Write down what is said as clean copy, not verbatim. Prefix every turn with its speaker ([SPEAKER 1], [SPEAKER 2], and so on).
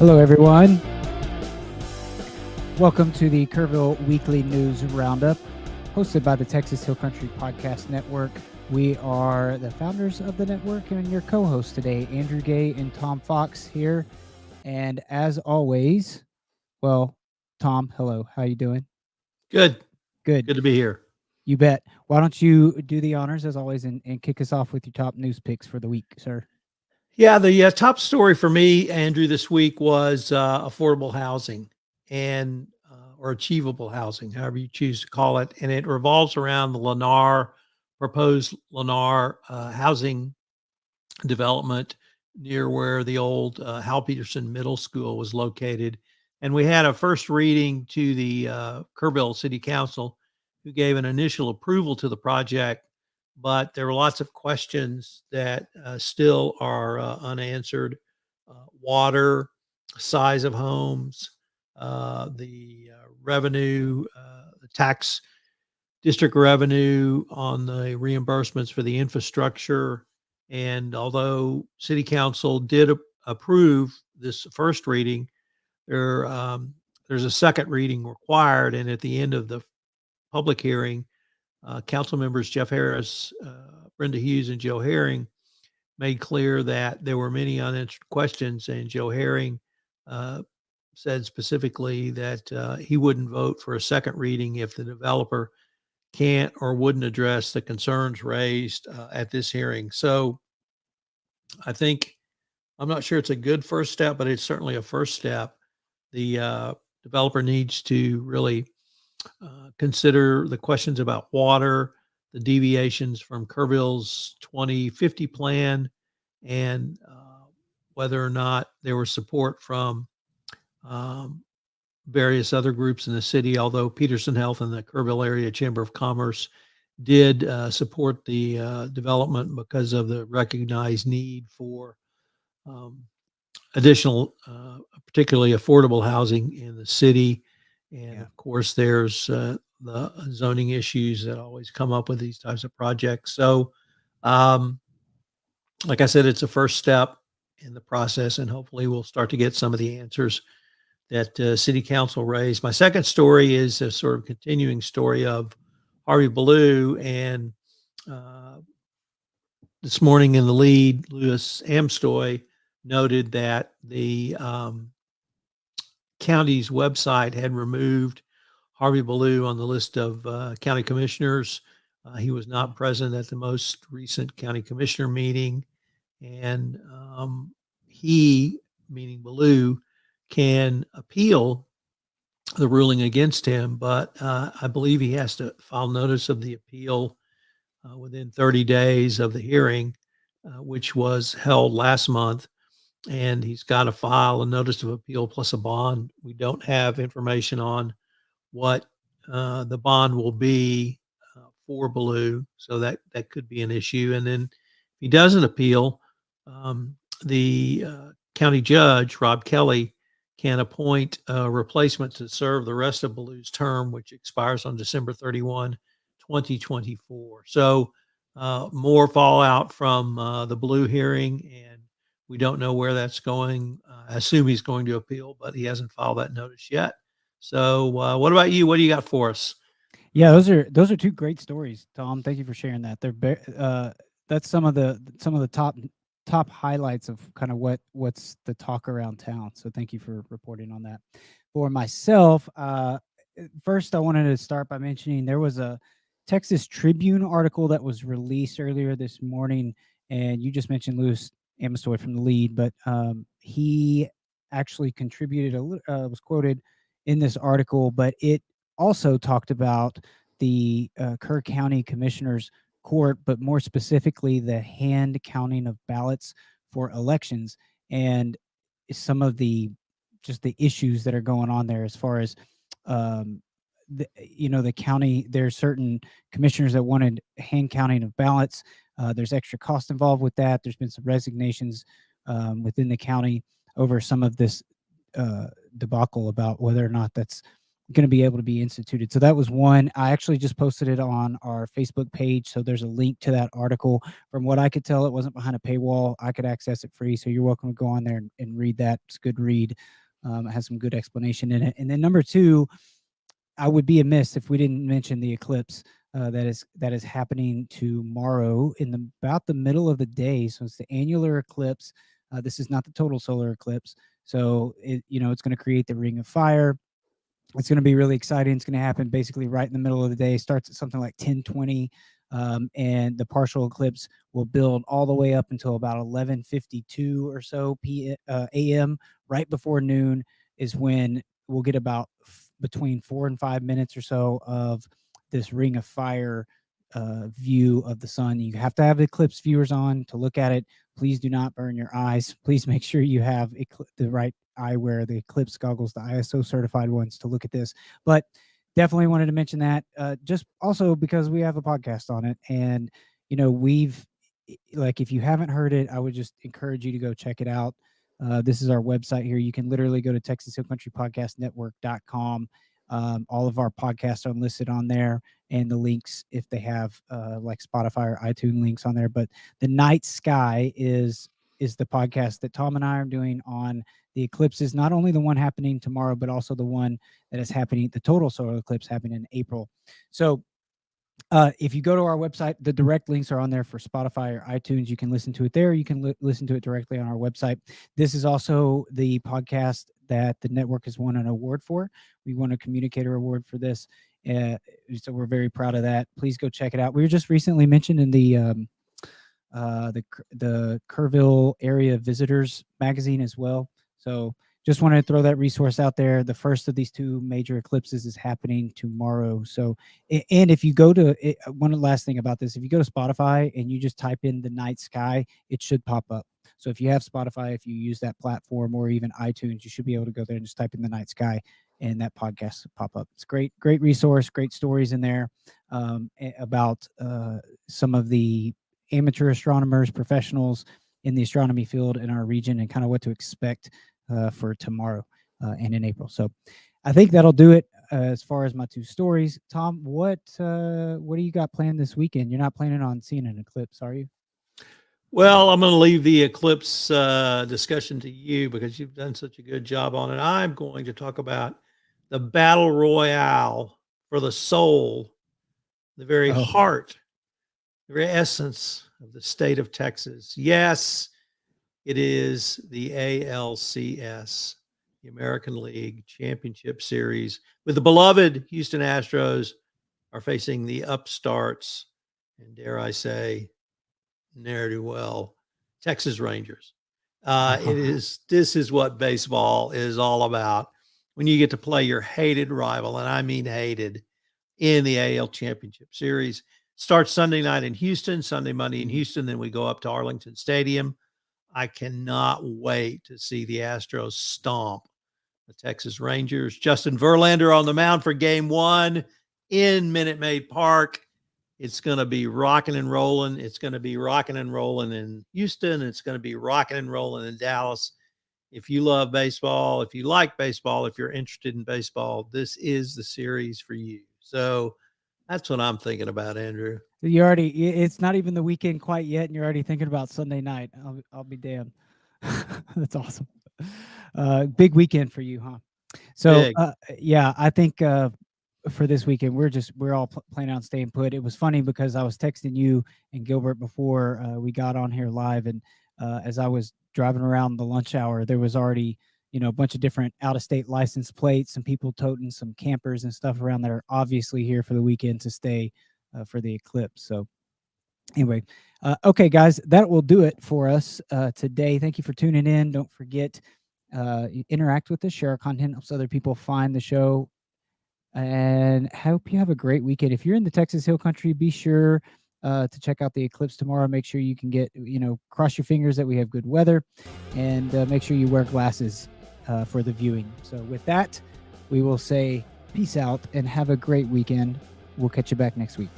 [SPEAKER 1] Hello, everyone. Welcome to the Kerrville Weekly News Roundup, hosted by the Texas Hill Country Podcast Network. We are the founders of the network and your co-hosts today, Andrew Gay and Tom Fox here. And as always, well, Tom, hello. How you doing?
[SPEAKER 2] Good.
[SPEAKER 1] Good.
[SPEAKER 2] Good to be here.
[SPEAKER 1] You bet. Why don't you do the honors, as always, and kick us off with your top news picks for the week, sir?
[SPEAKER 2] Yeah, the top story for me, Andrew, this week was affordable housing and or achievable housing, however you choose to call it. And it revolves around the proposed Lennar housing development near where the old Hal Peterson Middle School was located. And we had a first reading to the Kerrville City Council, who gave an initial approval to the project, but there were lots of questions that still are unanswered. Water, size of homes, the revenue, the tax district revenue on the reimbursements for the infrastructure. And although City Council did approve this first reading, there's a second reading required. And at the end of the public hearing, council members Jeff Harris, Brenda Hughes, and Joe Herring made clear that there were many unanswered questions. And Joe Herring said specifically that he wouldn't vote for a second reading if the developer can't or wouldn't address the concerns raised at this hearing. So I think, I'm not sure it's a good first step, but it's certainly a first step. The developer needs to really consider the questions about water, the deviations from Kerrville's 2050 plan, and whether or not there was support from various other groups in the city, although Peterson Health and the Kerrville Area Chamber of Commerce did support the development because of the recognized need for additional, particularly affordable housing in the city. And of course, there's the zoning issues that always come up with these types of projects. So, like I said, it's a first step in the process, and hopefully we'll start to get some of the answers that City Council raised. My second story is a sort of continuing story of Harvey Ballou. And this morning in the lead, Louis Amstoy noted that the county's website had removed Harvey Ballou on the list of county commissioners. He was not present at the most recent county commissioner meeting. And he, meaning Ballou, can appeal the ruling against him, but I believe he has to file notice of the appeal within 30 days of the hearing, which was held last month. And he's got to file a notice of appeal plus a bond. We don't have information on what the bond will be for Ballou, so that could be an issue. And then if he doesn't appeal, the county judge, Rob Kelly, can appoint a replacement to serve the rest of Ballou's term, which expires on December 31, 2024. So more fallout from the Ballou hearing, and we don't know where that's going. I assume he's going to appeal, but he hasn't filed that notice yet. So what about you? What do you got for us?
[SPEAKER 1] Yeah, those are two great stories, Tom. Thank you for sharing that. That's some of the top highlights of kind of what's the talk around town. So thank you for reporting on that. For myself, first I wanted to start by mentioning there was a Texas Tribune article that was released earlier this morning, and you just mentioned Louis Amstoy from the lead, but he actually contributed was quoted in this article, but it also talked about the Kerr County Commissioners Court, but more specifically the hand counting of ballots for elections and some of the issues that are going on there as far as the county. There's certain commissioners that wanted hand counting of ballots. There's extra cost involved with that. There's been some resignations within the county over some of this debacle about whether or not that's going to be able to be instituted. So that was one. I actually just posted it on our Facebook page. So there's a link to that article. From what I could tell, it wasn't behind a paywall. I could access it free. So you're welcome to go on there and read that. It's a good read. It has some good explanation in it. And then number two, I would be amiss if we didn't mention the eclipse that is happening tomorrow in about the middle of the day. So it's the annular eclipse. This is not the total solar eclipse. So it's going to create the ring of fire. It's going to be really exciting. It's going to happen basically right in the middle of the day. Starts at something like 10:20, and the partial eclipse will build all the way up until about 11:52 or so a.m. Right before noon is when we'll get about between 4 and 5 minutes or so of this ring of fire view of the sun. You have to have eclipse viewers on to look at it. Please do not burn your eyes. Please make sure you have the right eyewear, the eclipse goggles, the ISO certified ones to look at this. But definitely wanted to mention that just also because we have a podcast on it. And, we've, like, if you haven't heard it, I would just encourage you to go check it out. This is our website here. You can literally go to TexasHillCountryPodcastNetwork.com. All of our podcasts are listed on there, and the links, if they have like Spotify or iTunes links on there. But The Night Sky is the podcast that Tom and I are doing on the eclipses, not only the one happening tomorrow, but also the one that is happening, the total solar eclipse happening in April. So if you go to our website, the direct links are on there for Spotify or iTunes. You can listen to it there. You can listen to it directly on our website. This is also the podcast that the network has won an award for. We won a communicator award for this. So we're very proud of that. Please go check it out. We were just recently mentioned in the Kerrville area visitors magazine as well. So just wanted to throw that resource out there. The first of these two major eclipses is happening tomorrow. So, and if you go to one last thing about this, if you go to Spotify and you just type in The Night Sky, it should pop up. So if you have Spotify, if you use that platform, or even iTunes, you should be able to go there and just type in The Night Sky, and that podcast will pop up. It's great resource, great stories in there about some of the amateur astronomers, professionals in the astronomy field in our region, and kind of what to expect for tomorrow and in April. So I think that'll do it as far as my two stories. Tom, what do you got planned this weekend? You're not planning on seeing an eclipse, are you?
[SPEAKER 2] Well, I'm going to leave the eclipse discussion to you because you've done such a good job on it. I'm going to talk about the battle royale for the soul, the very heart, the very essence of the state of Texas. Yes, it is the ALCS, the American League Championship Series, with the beloved Houston Astros are facing the upstarts, and dare I say, ne'er-do-well Texas Rangers. This is what baseball is all about. When you get to play your hated rival, and I mean hated, in the AL Championship Series. Starts Sunday night in Houston, Monday in Houston, then we go up to Arlington Stadium. I cannot wait to see the Astros stomp the Texas Rangers. Justin Verlander on the mound for game one in Minute Maid Park. It's going to be rocking and rolling. It's going to be rocking and rolling in Houston. It's going to be rocking and rolling in Dallas. If you love baseball, if you like baseball, if you're interested in baseball, this is the series for you. So that's what I'm thinking about, Andrew.
[SPEAKER 1] It's not even the weekend quite yet, and you're already thinking about Sunday night. I'll be damned. That's awesome. Big weekend for you, huh? So, yeah, I think for this weekend, we're all planning on staying put. It was funny because I was texting you and Gilbert before we got on here live, and as I was driving around the lunch hour, there was already a bunch of different out-of-state license plates, some people toting some campers and stuff around that are obviously here for the weekend to stay for the eclipse. So anyway, okay, guys, that will do it for us today. Thank you for tuning in. Don't forget, interact with us, share our content, helps other people find the show, and hope you have a great weekend. If you're in the Texas Hill Country, be sure to check out the eclipse tomorrow. Make sure you can get, cross your fingers that we have good weather, and make sure you wear glasses for the viewing. So with that, we will say peace out and have a great weekend. We'll catch you back next week.